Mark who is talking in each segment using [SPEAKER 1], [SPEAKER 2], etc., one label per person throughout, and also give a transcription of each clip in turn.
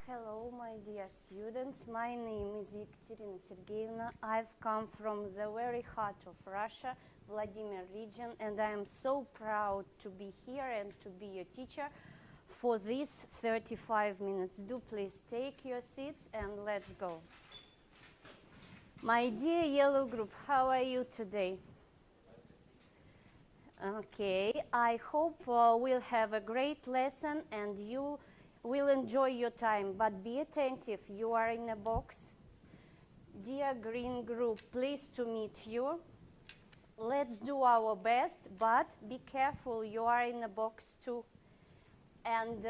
[SPEAKER 1] Hello, my dear students. My name is Ekaterina Sergeyevna. I've come from the very heart of Russia, Vladimir region, and I am so proud to be here and to be your teacher for these 35 minutes. Do please take your seats and let's go. My dear yellow group, how are you today? Okay, I hope we'll have a great lesson and you will enjoy your time, but be attentive, you are in a box. Dear green group, pleased to meet you. Let's do our best, but be careful, you are in a box too. And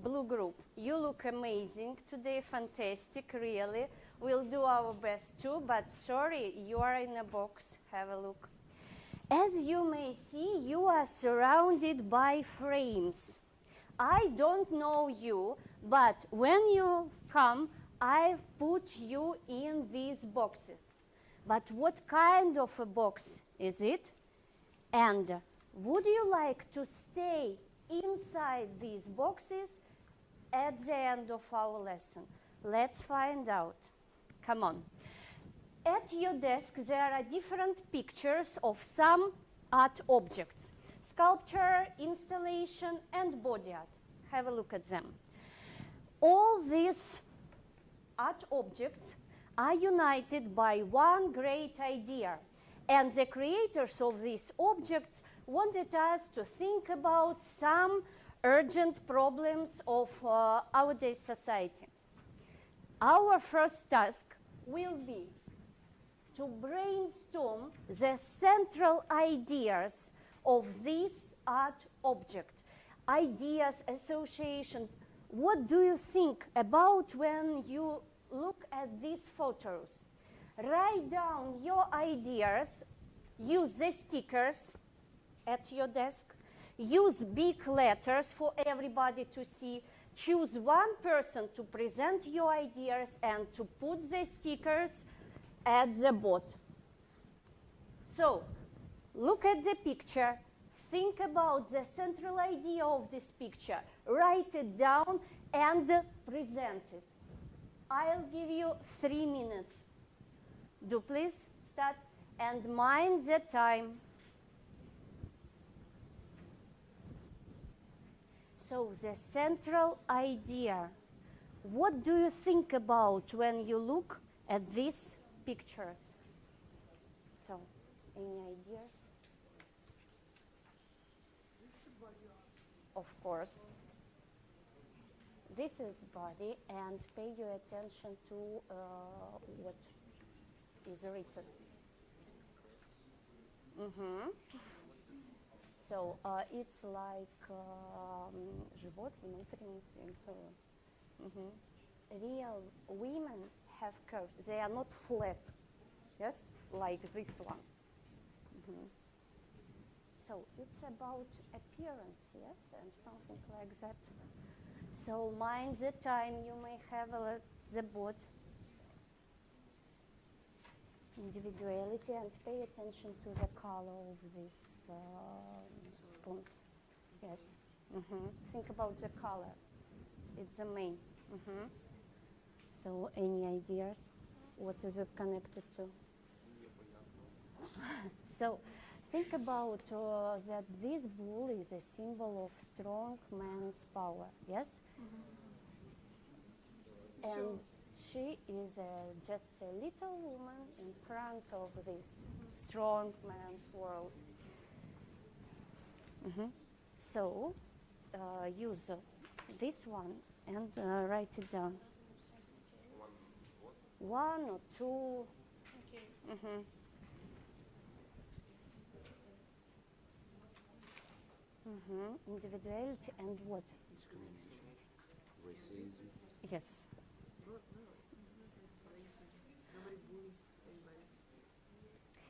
[SPEAKER 1] blue group, you look amazing today, fantastic, really. We'll do our best too, but sorry, you are in a box, have a look. As you may see, you are surrounded by frames. I don't know you, but when you come, I've put you in these boxes. But what kind of a box is it? And would you like to stay inside these boxes at the end of our lesson? Let's find out. Come on. At your desk, there are different pictures of some art objects. Sculpture, installation, and body art. Have a look at them. All these art objects are united by one great idea. And the creators of these objects wanted us to think about some urgent problems of our day's society. Our first task will be to brainstorm the central ideas of this art object. Ideas, associations. What do you think about when you look at these photos? Write down your ideas, use the stickers at your desk, use big letters for everybody to see, choose one person to present your ideas and to put the stickers at the bottom. So, look at the picture, think about the central idea of this picture, write it down and present it. I'll give you 3 minutes. Do please start and mind the time. So, the central idea. What do you think about when you look at these pictures? So, any ideas? Of course. This is body, and pay your attention to what is written. So it's like живот, внутренность, and so on. Real women have curves. They are not flat, yes, like this one. So it's about appearance, yes, and something like that. So mind the time, you may have the board. Individuality, and pay attention to the color of this spoon. Yes. Think about the color. It's the main. So any ideas? What is it connected to? So think about that this bull is a symbol of strong man's power, yes? And she is just a little woman in front of this strong man's world. So use this one and write it down. 1 or 2. Okay. Individuality and what?
[SPEAKER 2] Discrimination, racism.
[SPEAKER 1] Yes.
[SPEAKER 3] No, it's not racism. Nobody bullies anybody.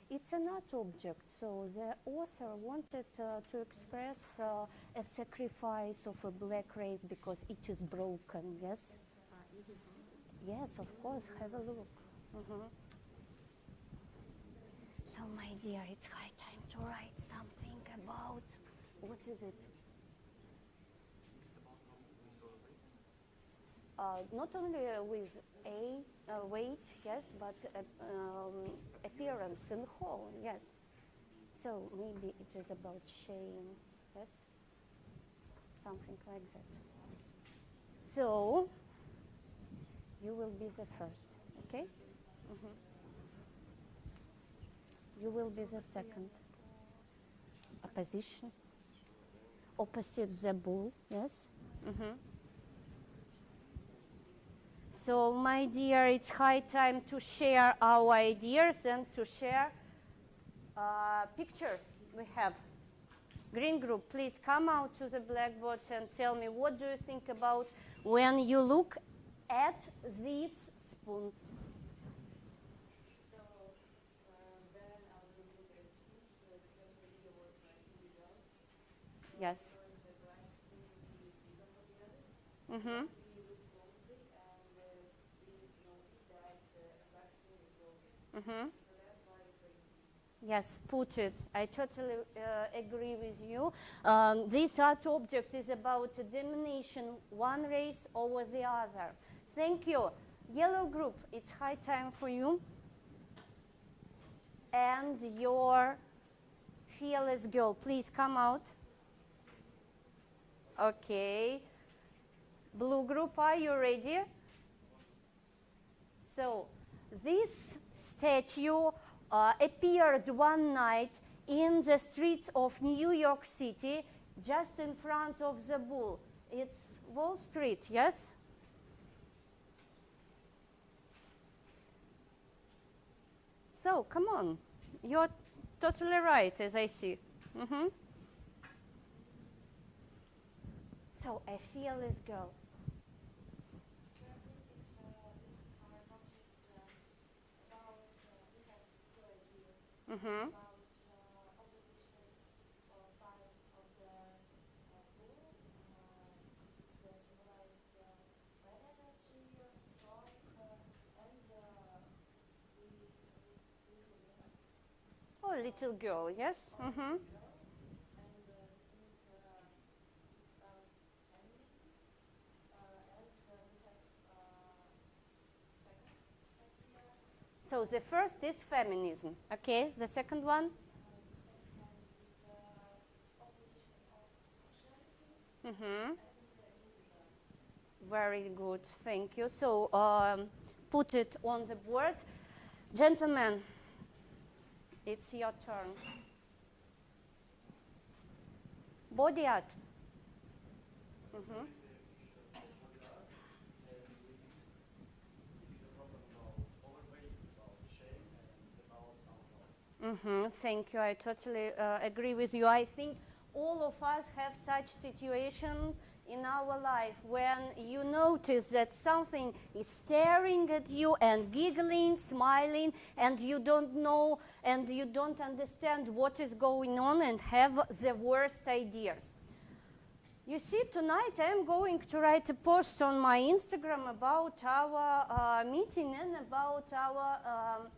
[SPEAKER 1] It's an art object, so the author wanted to express a sacrifice of a black race because it is broken, yes?
[SPEAKER 3] Is it broken?
[SPEAKER 1] Yes, of course, have a look. So, my dear, it's high time to write something about, what is it? not only with weight, yes, but appearance and whole, yes. So maybe it is about shame, yes, something like that. So you will be the first, okay? You will be the second. Opposition. Opposite the bull, yes? So, my dear, it's high time to share our ideas and to share pictures we have. Green group, please come out to the blackboard and tell me what do you think about when you look at these spoons.
[SPEAKER 3] So then I will look at spoons because the video was like without. So
[SPEAKER 1] Yes.
[SPEAKER 3] because the black spoon is bigger for the others.
[SPEAKER 1] Mm-hmm.
[SPEAKER 3] We look closely and we notice that the black spoon is broken.
[SPEAKER 1] Mm-hmm.
[SPEAKER 3] So that's why it's racing.
[SPEAKER 1] Yes, put it. I totally agree with you. This art object is about domination, one race over the other. Thank you. Yellow group, it's high time for you. And your fearless girl, please come out. Okay. Blue group, are you ready? So, this statue appeared one night in the streets of New York City, just in front of the bull. It's Wall Street, yes? So, come on. You're totally right, as I see. So, a fearless girl. Mm-hmm. Oh, little girl, yes? Mm-hmm. So the first is feminism. Okay, the second one? Mm-hmm. Very good, thank you. So put it on the board. Gentlemen, it's your turn. Body art. Mm-hmm. Thank you. I totally agree with you. I think all of us have such situation in our life when you notice that something is staring at you and giggling, smiling, and you don't know and you don't understand what is going on and have the worst ideas. You see, tonight I'm going to write a post on my Instagram about our meeting and about our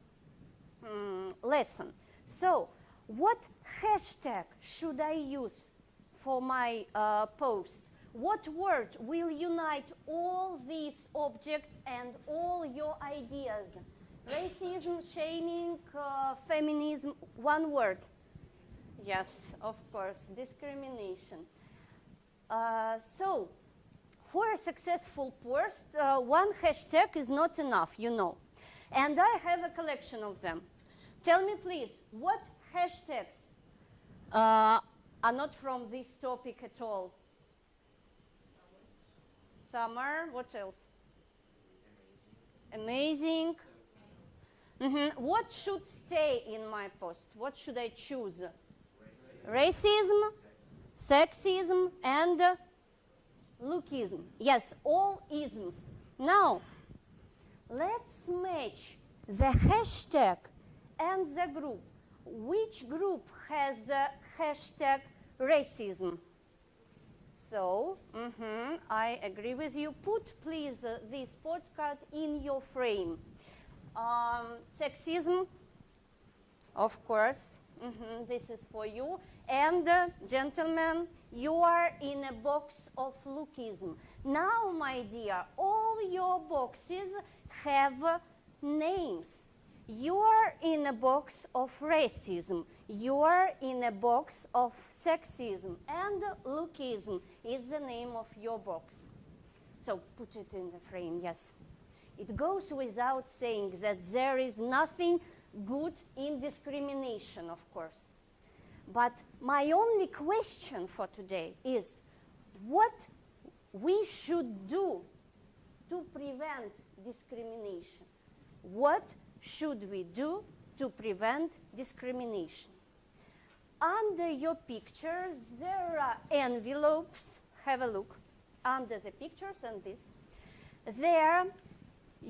[SPEAKER 1] lesson. So, what hashtag should I use for my post? What word will unite all these objects and all your ideas? Racism, shaming, feminism, one word. Yes, of course, discrimination. So, for a successful post, one hashtag is not enough, you know. And I have a collection of them. Tell me, please, what hashtags are not from this topic at all? Summer. What else? Amazing. What should stay in my post? What should I choose? Racism, sexism, and lookism. Yes, all isms. Now, let's match the hashtag and the group. Which group has the hashtag racism? So, I agree with you. Put, please, this postcard in your frame. Sexism, of course, this is for you. And gentlemen, you are in a box of lookism. Now, my dear, all your boxes have names. You are in a box of racism. You are in a box of sexism. And lookism is the name of your box. So put it in the frame, yes. It goes without saying that there is nothing good in discrimination, of course. But my only question for today is what we should do to prevent discrimination. What should we do to prevent discrimination? Under your pictures, there are envelopes. Have a look under the pictures and this. There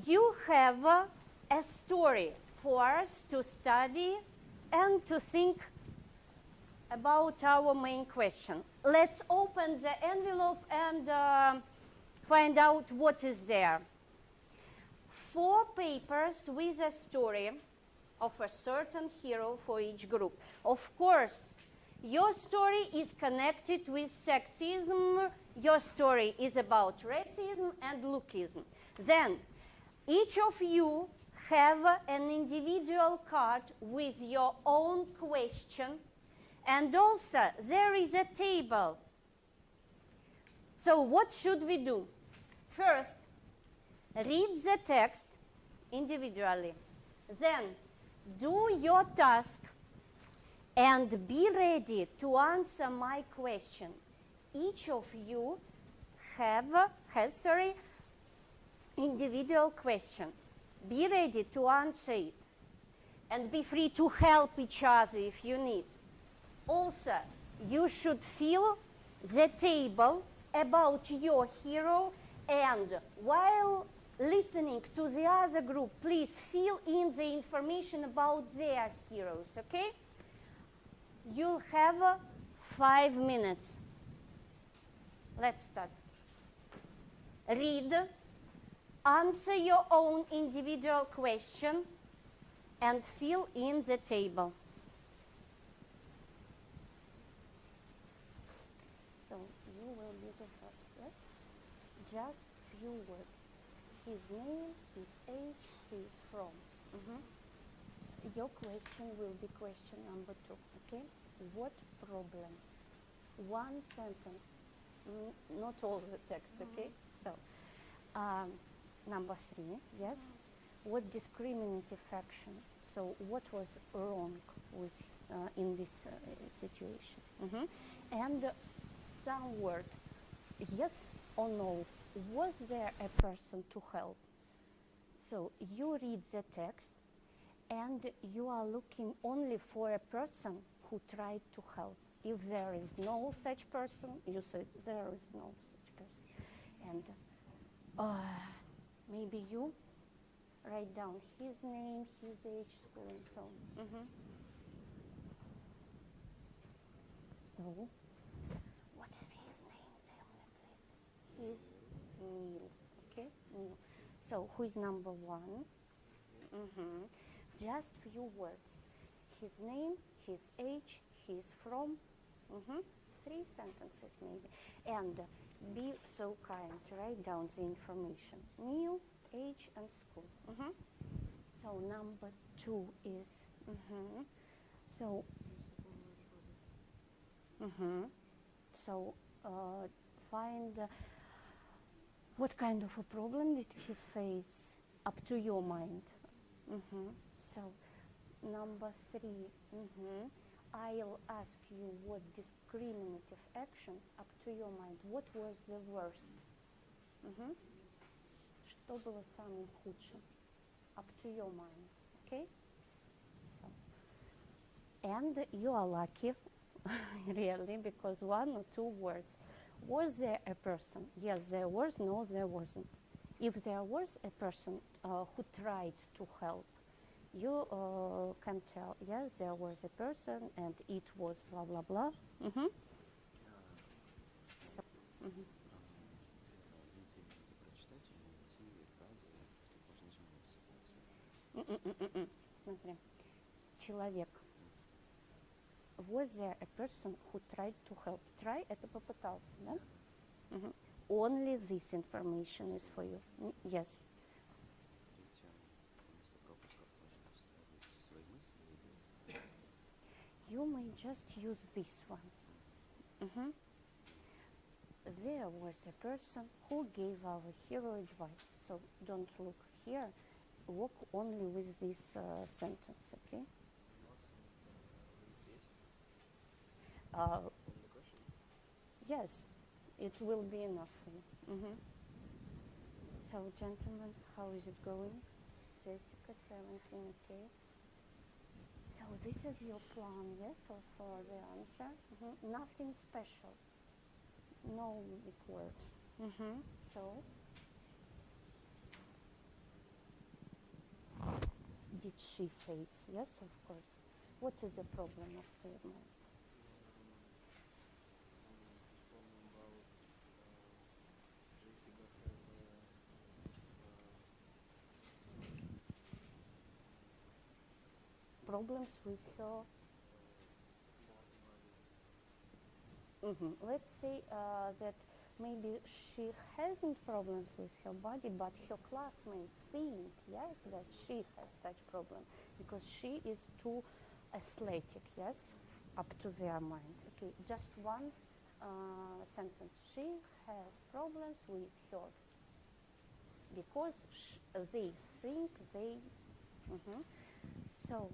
[SPEAKER 1] you have a story for us to study and to think about our main question. Let's open the envelope and find out what is there. 4 papers with a story of a certain hero for each group. Of course, your story is connected with sexism. Your story is about racism and lookism. Then, each of you have an individual card with your own question. And also, there is a table. So what should we do? First, read the text individually. Then, do your task and be ready to answer my question. Each of you has individual question. Be ready to answer it. And be free to help each other if you need. Also, you should fill the table about your hero, and while listening to the other group, please fill in the information about their heroes, okay? You'll have 5 minutes. Let's start. Read, answer your own individual question, and fill in the table. So you will be the first, yes? Just few words. His name, his age, he's from. Your question will be question number 2, okay? What problem? 1 sentence, not all the text, okay? So, number 3, yes? What discriminative actions? So, what was wrong with in this situation? And some word, yes or no. Was there a person to help? So you read the text and you are looking only for a person who tried to help. If there is no such person, you say there is no such person. And maybe you write down his name, his age, school, and so on. So, what is his name? Tell me, please. He's Neil. Okay, Neil. So, who is number 1? Just few words. His name, his age, he's from. 3 sentences maybe. And be so kind to write down the information. Neil, age, and school. So number 2 is. So. So find what kind of a problem did he face up to your mind. So number 3. I'll ask you what discriminative actions up to your mind. What was the worst? Что было самым худшим? Up to your mind. Okay? So. And you are lucky, really, because 1 or 2 words. Was there a person? Yes, there was. No, there wasn't. If there was a person who tried to help, you can tell, yes, there was a person and it was blah, blah, blah. So, Смотри, человек Was there a person who tried to help? Try это попытался, да? Only this information is for you. Yes.
[SPEAKER 2] Вместо пропусков нужно вставить свои мысли или...
[SPEAKER 1] You may just use this one. There was a person who gave our hero advice. So don't look here. Work only with this sentence, okay? Yes, it will be enough for you. So, gentlemen, how is it going? Jessica, 17, okay. So this is your plan, yes, of the answer? Nothing special. No big words. So, did she face? Yes, of course. What is the problem of the mind? Problems with her. Let's say that maybe she hasn't problems with her body, but her classmates think, yes, that she has such problem because she is too athletic, yes, up to their mind. Okay, just one sentence. She has problems with her because they think they. So,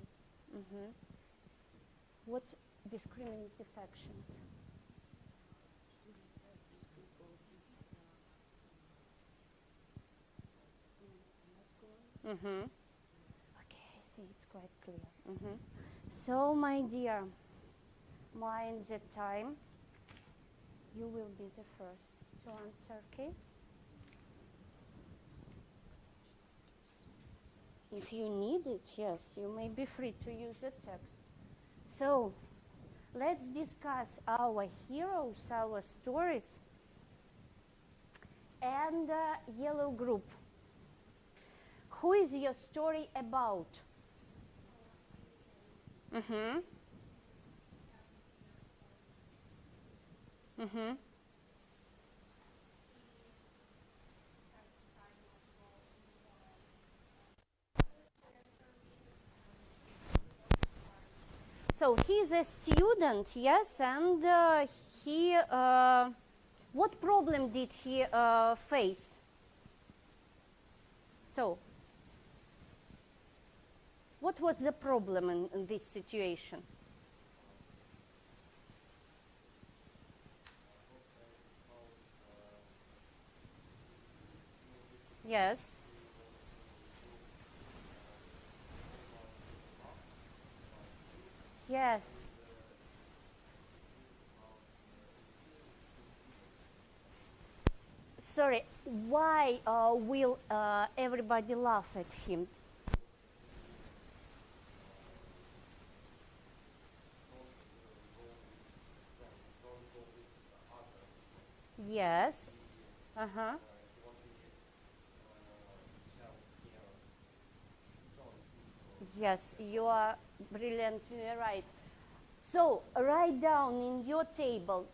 [SPEAKER 1] what discriminative actions? Okay, I think it's quite clear. So, my dear, mind the time. You will be the first to answer, okay? If you need it, yes, you may be free to use the text. So, let's discuss our heroes, our stories, and yellow group. Who is your story about? So he's a student, yes, and he. What problem did he face? So, what was the problem in this situation? Yes. Yes. Sorry, why will everybody laugh at him? Yes. Yes, you are brilliantly right. So, write down in your table,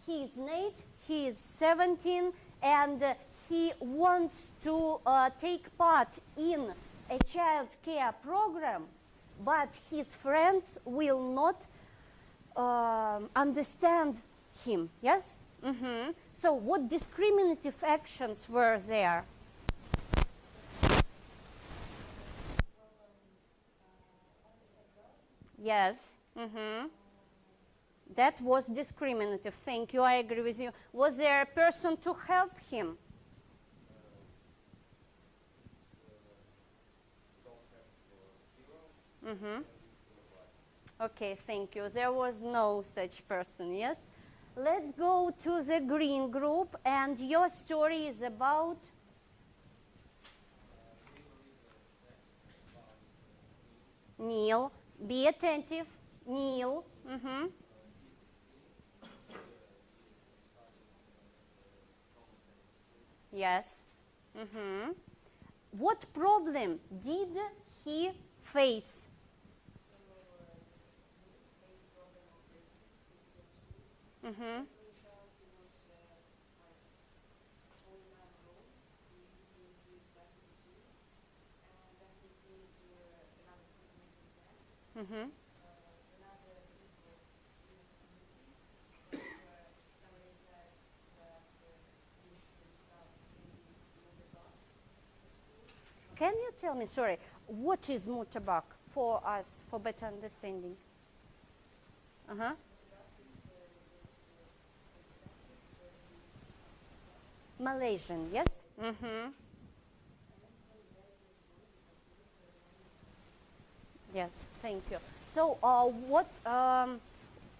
[SPEAKER 1] he is Nate, he is 17, and he wants to take part in a child care program, but his friends will not understand him, yes? So, what discriminative actions were there? Yes. That was discriminative. Thank you. I agree with you. Was there a person to help him? Okay, thank you. There was no such person, yes? Let's go to the green group, and your story is about? Neil. Be attentive. Neil. Yes. What problem did he face? Mm-hmm.
[SPEAKER 3] When child he was like all the time alone. He is classical too. And then he came to another school to make new friends.
[SPEAKER 1] Mm-hmm.
[SPEAKER 3] Another group of students community. But somebody said that he should start maybe move the dog at school.
[SPEAKER 1] Can you tell me, sorry, what is mutabak for us, for better understanding? Uh-huh. Malaysian, yes? Mm-hmm. Yes, thank you. So,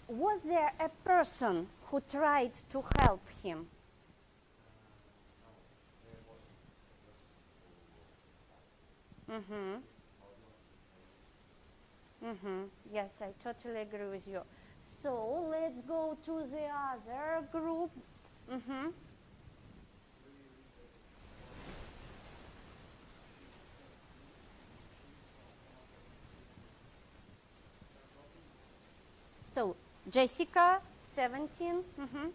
[SPEAKER 1] was there a person who tried to help him? Mm-hmm. Mm-hmm. Yes, I totally agree with you. So let's go to the other group. Mm-hmm. So Jessica, 17. Mm-hmm.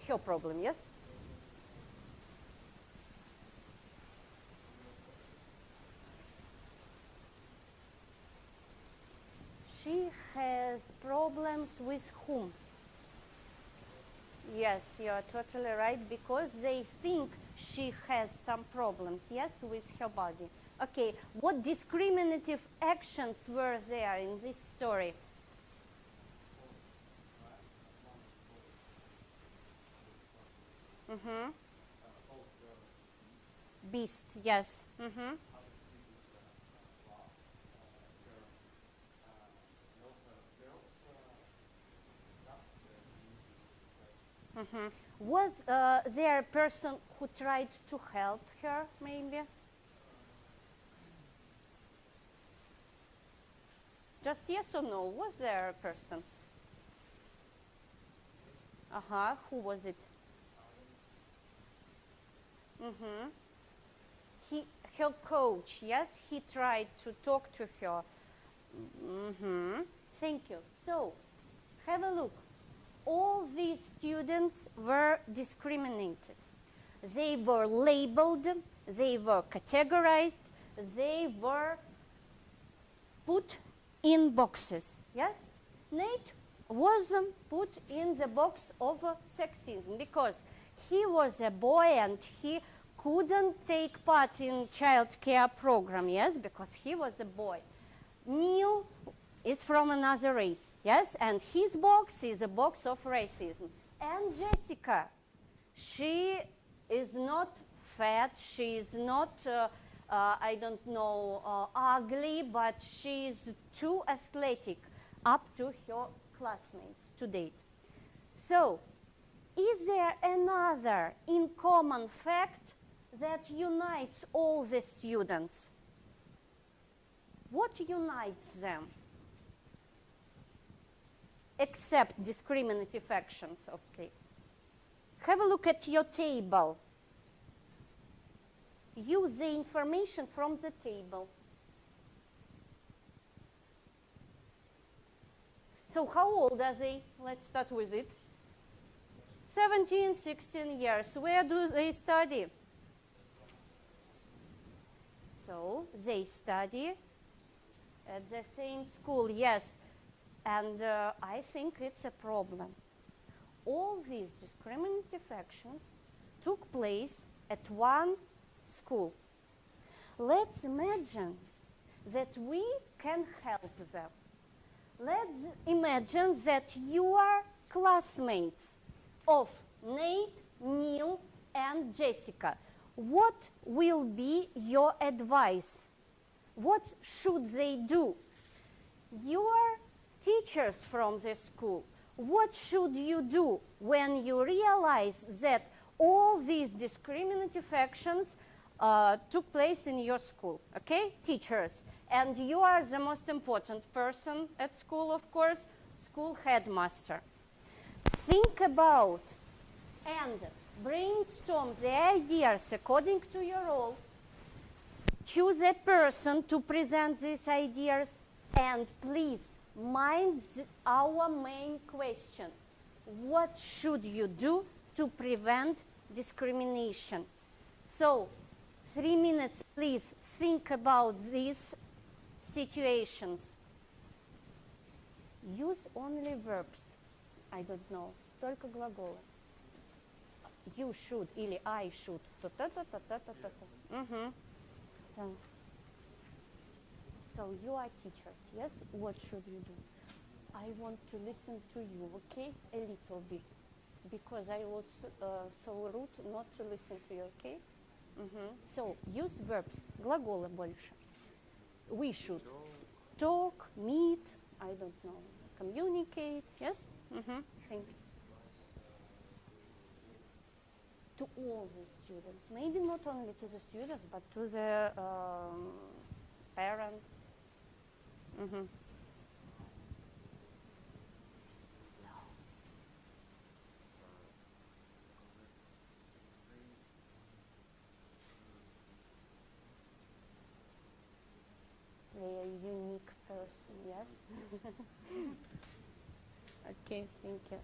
[SPEAKER 1] Her problem, yes? She has problems with whom? Yes, you are totally right, because they think she has some problems, yes, with her body. Okay, what discriminative actions were there in this story? Mm-hmm. Beast, yes. Mm-hmm. Mm-hmm. Was there a person who tried to help her, maybe? Just yes or no? Was there a person? Uh-huh. Who was it? Mm-hmm. Her coach, yes? He tried to talk to her. Mm-hmm. Thank you. So, have a look. All these students were discriminated. They were labeled, they were categorized, they were put in boxes. Yes? Nate was put in the box of sexism because he was a boy and he couldn't take part in child care program, yes, because he was a boy. Neil is from another race, yes, and his box is a box of racism. And Jessica, she is not fat, she is not, I don't know, ugly, but she is too athletic up to her classmates to date. So, is there another in common fact that unites all the students? What unites them? Except discriminative actions, okay. Have a look at your table. Use the information from the table. So how old are they? Let's start with it. 17, 16 years. Where do they study? So they study at the same school, yes. And I think it's a problem. All these discriminative actions took place at one school. Let's imagine that we can help them. Let's imagine that you are classmates of Nate, Neil, and Jessica. What will be your advice? What should they do? You are teachers from the school. What should you do when you realize that all these discriminative actions took place in your school? Okay, teachers. And you are the most important person at school, of course, school headmaster. Think about and brainstorm the ideas according to your role. Choose a person to present these ideas and please mind our main question. What should you do to prevent discrimination? So, 3 minutes, please think about these situations. Use only verbs. I don't know. Только глаголы. You should или I should. So you are teachers, yes? What should you do? I want to listen to you, okay? A little bit. Because I was so rude not to listen to you, okay? So use verbs. Глаголы больше. We should talk, meet, I don't know, communicate, yes? Thank you. To all the students, maybe not only to the students, but to the parents. They are a unique person, yes? Okay, thank you.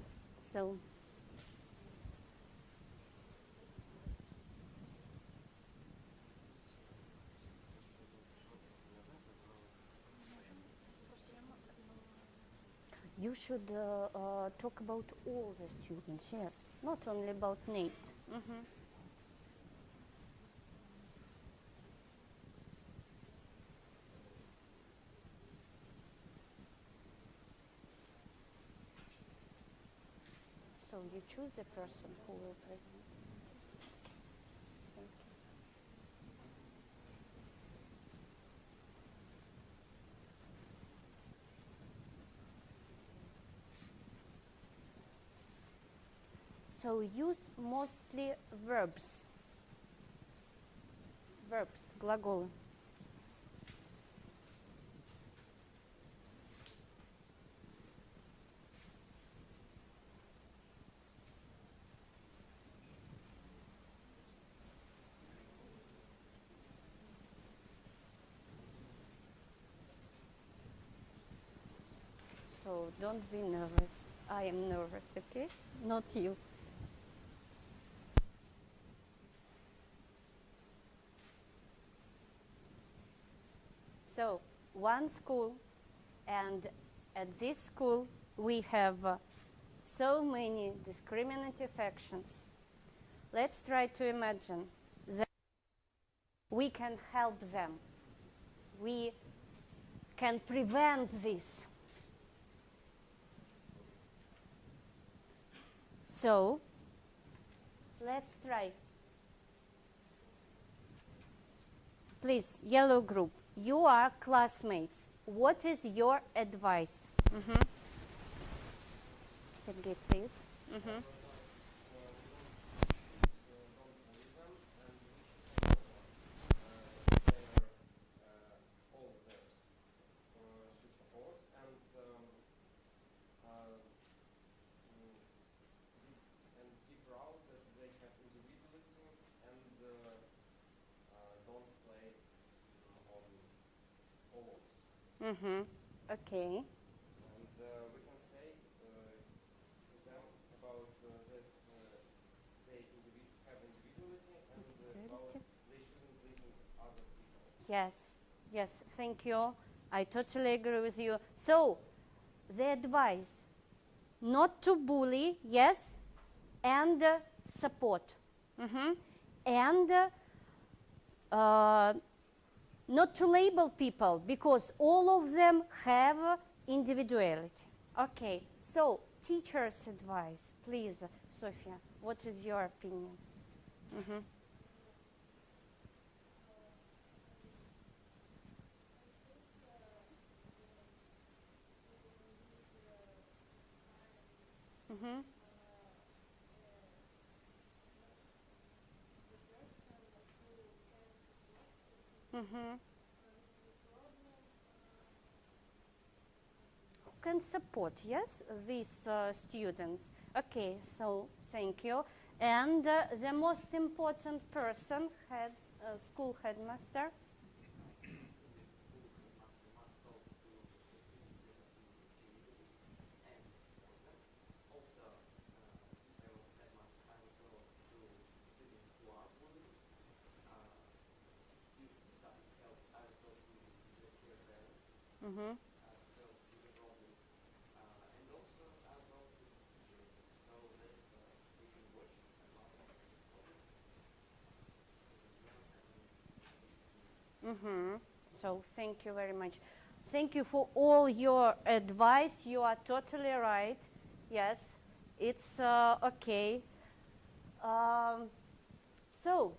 [SPEAKER 1] So, you should talk about all the students, yes, not only about Nate. So you choose the person who will present. Thank you. So use mostly verbs. Verbs, глаголы. So don't be nervous. I am nervous, okay? Not you. So, one school, and at this school we have so many discriminative actions. Let's try to imagine that we can help them. We can prevent this. So, let's try. Please, yellow group, you are classmates. What is your advice? Sergey, please. Okay.
[SPEAKER 4] And we can say them about that they have individuality and about they shouldn't listen to other people.
[SPEAKER 1] Yes, yes, thank you. I totally agree with you. So, the advice, not to bully, yes, and support. And not to label people, because all of them have individuality. Okay, so teacher's advice, please, Sofia, what is your opinion? Who can support, yes, these students? Okay, so thank you. And the most important person, school headmaster. Mm-hmm.
[SPEAKER 2] So it's a problem. And also I work with teachers so that they can watch about this problem. So it's not
[SPEAKER 1] Mm-hmm. So thank you very much. Thank you for all your advice. You are totally right. Yes, it's okay. So,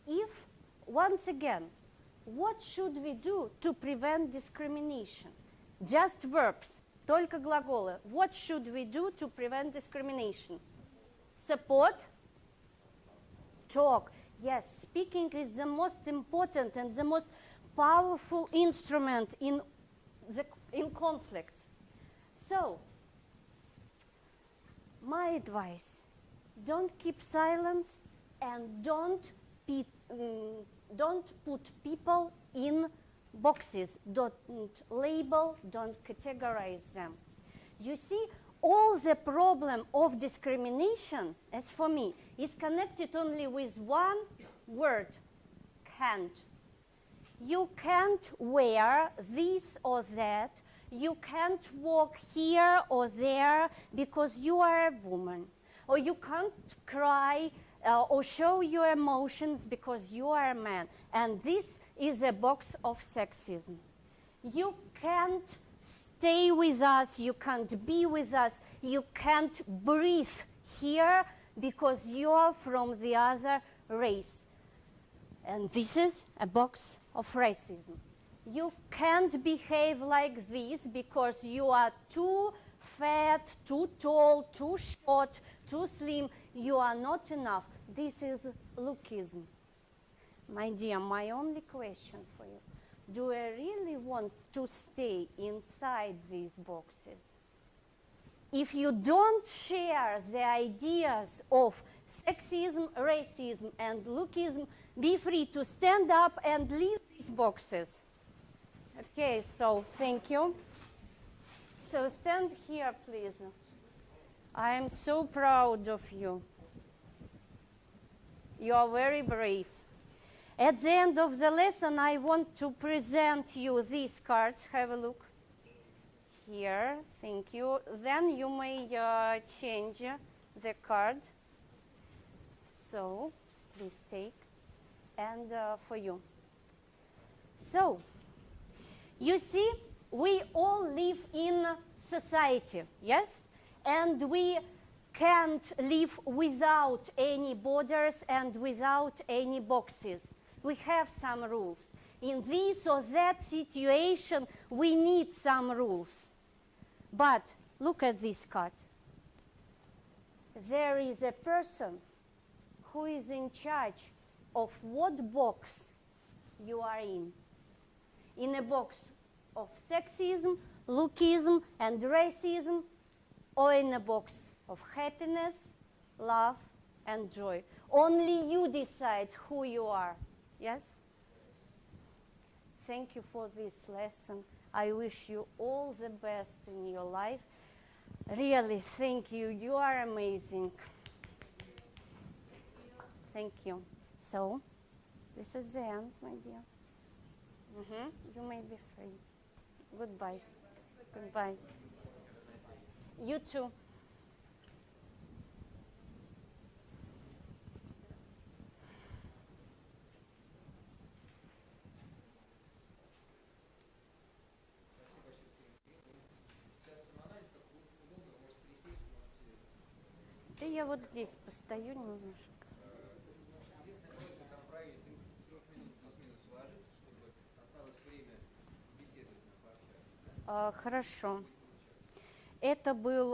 [SPEAKER 1] if, once again, what should we do to prevent discrimination? Just verbs, только глаголы. What should we do to prevent discrimination? Support? Talk. Yes, speaking is the most important and the most powerful instrument in conflicts. So, my advice, don't keep silence and don't put people in boxes, don't label, don't categorize them. You see, all the problem of discrimination, as for me, is connected only with one word, can't. You can't wear this or that. You can't walk here or there because you are a woman. Or you can't cry or show your emotions because you are a man. And this is a box of sexism. You can't stay with us, you can't be with us, you can't breathe here because you are from the other race. And this is a box of racism. You can't behave like this because you are too fat, too tall, too short, too slim. You are not enough. This is lookism. My dear, my only question for you, do I really want to stay inside these boxes? If you don't share the ideas of sexism, racism, and lookism, be free to stand up and leave these boxes. Okay, so thank you. So stand here, please. I am so proud of you. You are very brave. At the end of the lesson, I want to present you these cards. Have a look. Here, thank you. Then you may change the card. So, please take. And for you. So, you see, we all live in society, yes? And we can't live without any borders and without any boxes. We have some rules. In this or that situation, we need some rules. But look at this card. There is a person who is in charge of what box you are in. In a box of sexism, lookism, and racism, or in a box of happiness, love, and joy. Only you decide who you are. Yes? Thank you for this lesson. I wish you all the best in your life. Really, thank you. You are amazing. Thank you. So, this is the end, my dear. You may be free. Goodbye. Goodbye. You too. Да я вот здесь постою немножко. Хорошо. Это был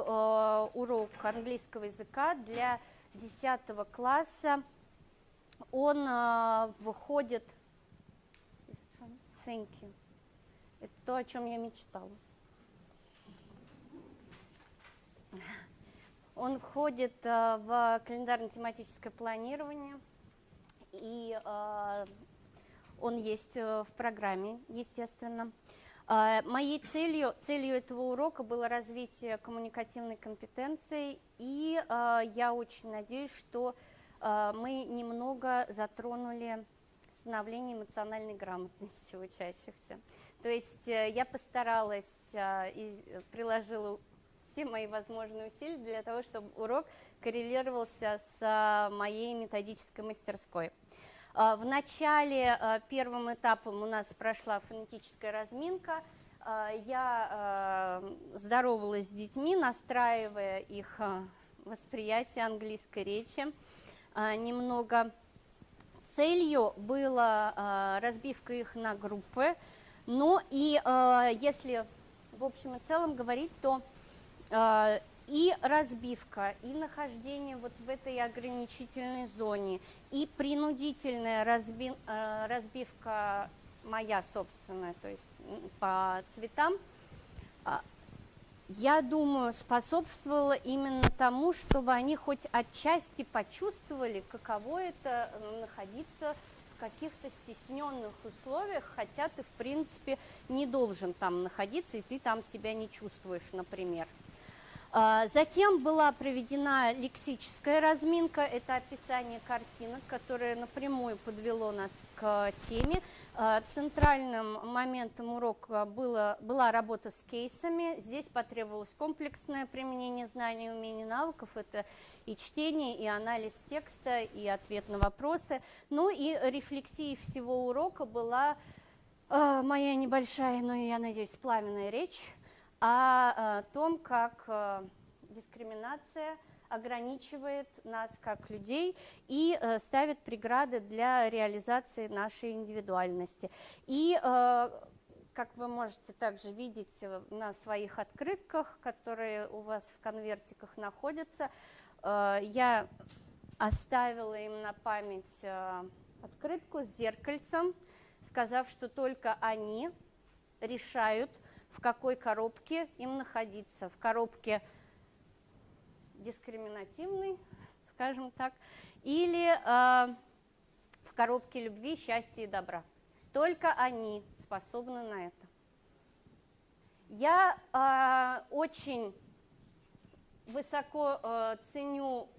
[SPEAKER 1] урок английского языка для 10 класса. Он выходит... Thank you. Это то, о чем я мечтала. Он входит в календарно-тематическое планирование, и он есть в программе, естественно. Моей целью этого урока было развитие коммуникативной компетенции, и я очень надеюсь, что мы немного затронули становление эмоциональной грамотности учащихся. То есть я постаралась и приложила все мои возможные усилия для того, чтобы урок коррелировался с моей методической мастерской. В начале первым этапом у нас прошла фонетическая разминка. Я здоровалась с детьми, настраивая их восприятие английской речи немного. Целью была разбивка их на группы. Ну и если в общем и целом говорить, то и разбивка, и нахождение вот в этой ограничительной зоне, и принудительная разбивка моя собственная, то есть по цветам, я думаю, способствовала именно тому, чтобы они хоть отчасти почувствовали, каково это находиться в каких-то стесненных условиях, хотя ты, в принципе, не должен там находиться, и ты там себя не чувствуешь, например. Затем была проведена лексическая разминка, это описание картинок, которое напрямую подвело нас к теме. Центральным моментом урока была работа с кейсами. Здесь потребовалось комплексное применение знаний, умений, навыков. Это и чтение, и анализ текста, и ответ на вопросы. Ну и рефлексией всего урока была моя небольшая, но я надеюсь, пламенная речь о том, как дискриминация ограничивает нас как людей и ставит преграды для реализации нашей индивидуальности. И, как вы можете также видеть на своих открытках, которые у вас в конвертиках находятся, я оставила им на память открытку с зеркальцем, сказав, что только они решают, в какой коробке им находиться. В коробке дискриминативной, скажем так, или в коробке любви, счастья и добра. Только они способны на это. Я очень высоко ценю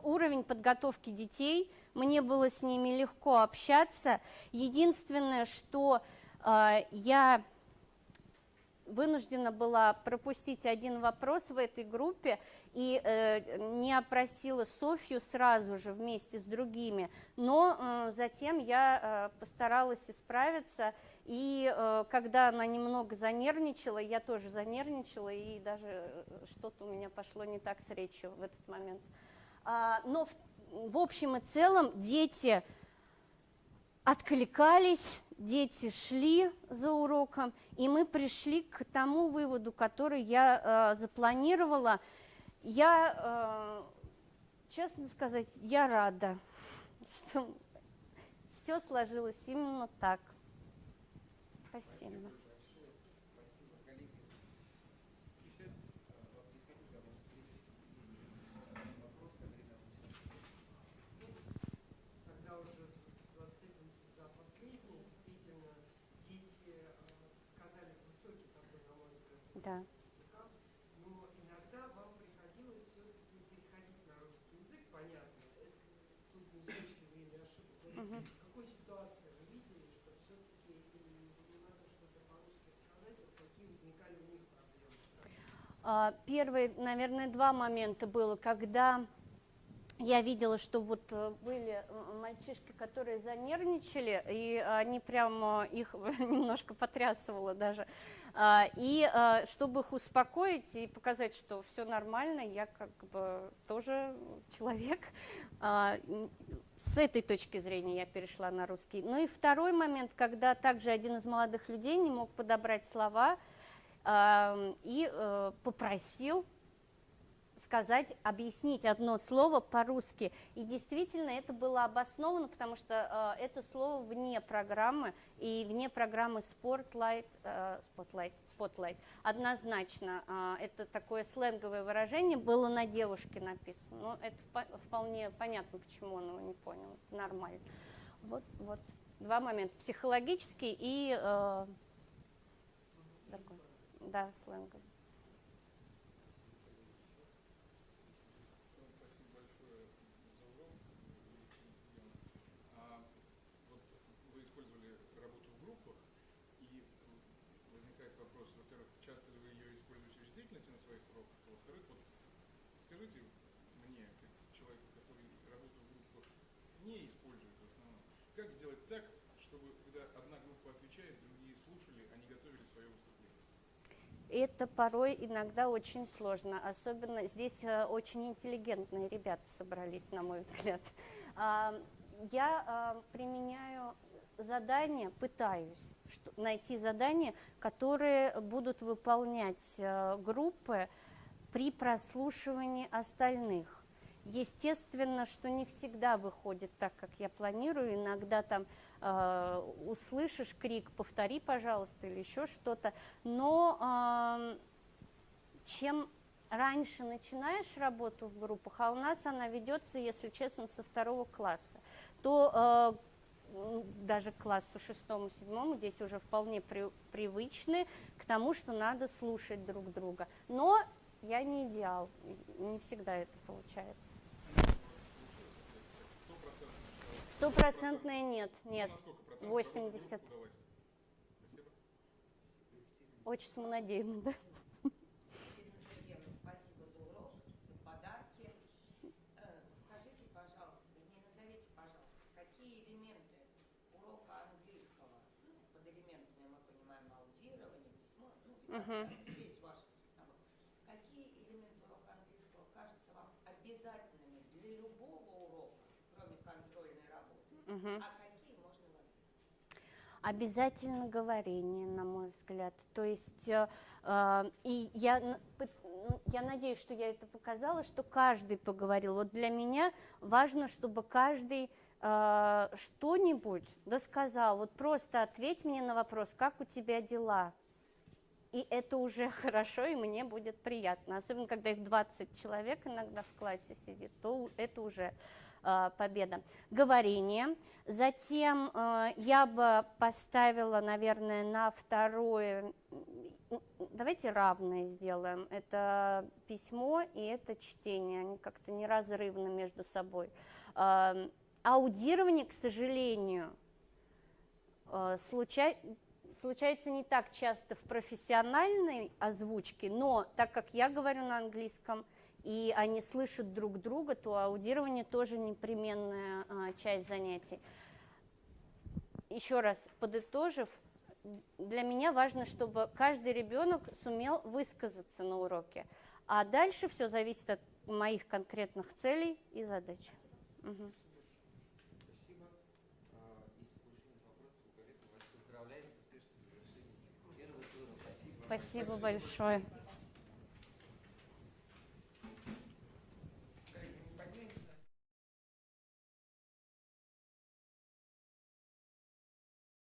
[SPEAKER 1] уровень подготовки детей. Мне было с ними легко общаться. Единственное, что я вынуждена была пропустить один вопрос в этой группе и не опросила Софью сразу же вместе с другими, но затем я постаралась исправиться, и когда она немного занервничала, я тоже занервничала, и даже что-то у меня пошло не так с речью в этот момент. Но в общем и целом дети откликались, дети шли за уроком, и мы пришли к тому выводу, который я запланировала. Я, честно сказать, я рада, что все сложилось именно так. Спасибо.
[SPEAKER 5] Когда уже зацепимся за последнее, действительно, дети показали высокий такой, на мой взгляд,
[SPEAKER 1] Да.
[SPEAKER 5] языка, но иногда вам приходилось все-таки переходить на русский язык, понятно, тут не с точки зрения ошибок, но в какой ситуации вы видели, что все-таки не надо что-то по-русски сказать, вот какие возникали у них проблемы?
[SPEAKER 1] Первые, наверное, два момента было, когда я видела, что вот были мальчишки, которые занервничали, и они прямо их немножко потрясывало даже. И чтобы их успокоить и показать, что все нормально, я как бы тоже человек. С этой точки зрения я перешла на русский. Ну и второй момент, когда также один из молодых людей не мог подобрать слова и попросил сказать, объяснить одно слово по-русски. И действительно это было обосновано, потому что это слово вне программы, и вне программы Spotlight. Однозначно, это такое сленговое выражение, было на девушке написано. Но это вполне понятно, почему он его не понял. Это нормально. Вот два момента. Психологический и такой, да, сленговый.
[SPEAKER 6] Вот вы использовали работу в группах, и возникает вопрос, во-первых, часто ли вы ее используете в действительности на своих уроках, а во-вторых, вот скажите мне, как человеку, который работает в группах, не использует в основном, как сделать так, чтобы когда одна группа отвечает, другие слушали, они готовили свое выступление?
[SPEAKER 1] Это порой иногда очень сложно, особенно здесь очень интеллигентные ребята собрались, на мой взгляд. Я применяю задания, пытаюсь найти задания, которые будут выполнять группы при прослушивании остальных. Естественно, что не всегда выходит так, как я планирую. Иногда там услышишь крик «повтори, пожалуйста» или еще что-то. Но чем раньше начинаешь работу в группах, а у нас она ведется, если честно, со 2 класса, то даже к классу 6-7 дети уже вполне привычны к тому, что надо слушать друг друга. Но я не идеал, не всегда это получается. 100% нет, нет, 80. Очень самонадеянно, да?
[SPEAKER 7] Спасибо за урок, за подарки. Скажите, пожалуйста, вернее, назовите, пожалуйста, какие элементы урока английского, под элементами мы понимаем аудирование, письмо, весь ваш навык, какие элементы урока английского кажутся вам обязательными для любого урока, кроме контрольной работы, а какие можно выбрать?
[SPEAKER 1] Обязательно говорение, на мой взгляд. То есть, и я надеюсь, что я это показала, что каждый поговорил. Вот для меня важно, чтобы каждый что-нибудь досказал. Вот просто ответь мне на вопрос, как у тебя дела? И это уже хорошо, и мне будет приятно. Особенно, когда их 20 человек иногда в классе сидит, то это уже победа. Говорение. Затем я бы поставила, наверное, на второе, давайте равное сделаем, это письмо и это чтение, они как-то неразрывно между собой. Аудирование, к сожалению, случается не так часто в профессиональной озвучке, но так как я говорю на английском, и они слышат друг друга, то аудирование тоже непременная часть занятий. Еще раз подытожив, для меня важно, чтобы каждый ребенок сумел высказаться на уроке, а дальше все зависит от моих конкретных целей и задач.
[SPEAKER 2] Спасибо. Если больше нет вопросов у коллег, мы вас поздравляем с успешным завершением первого тура. Спасибо.
[SPEAKER 1] Спасибо большое.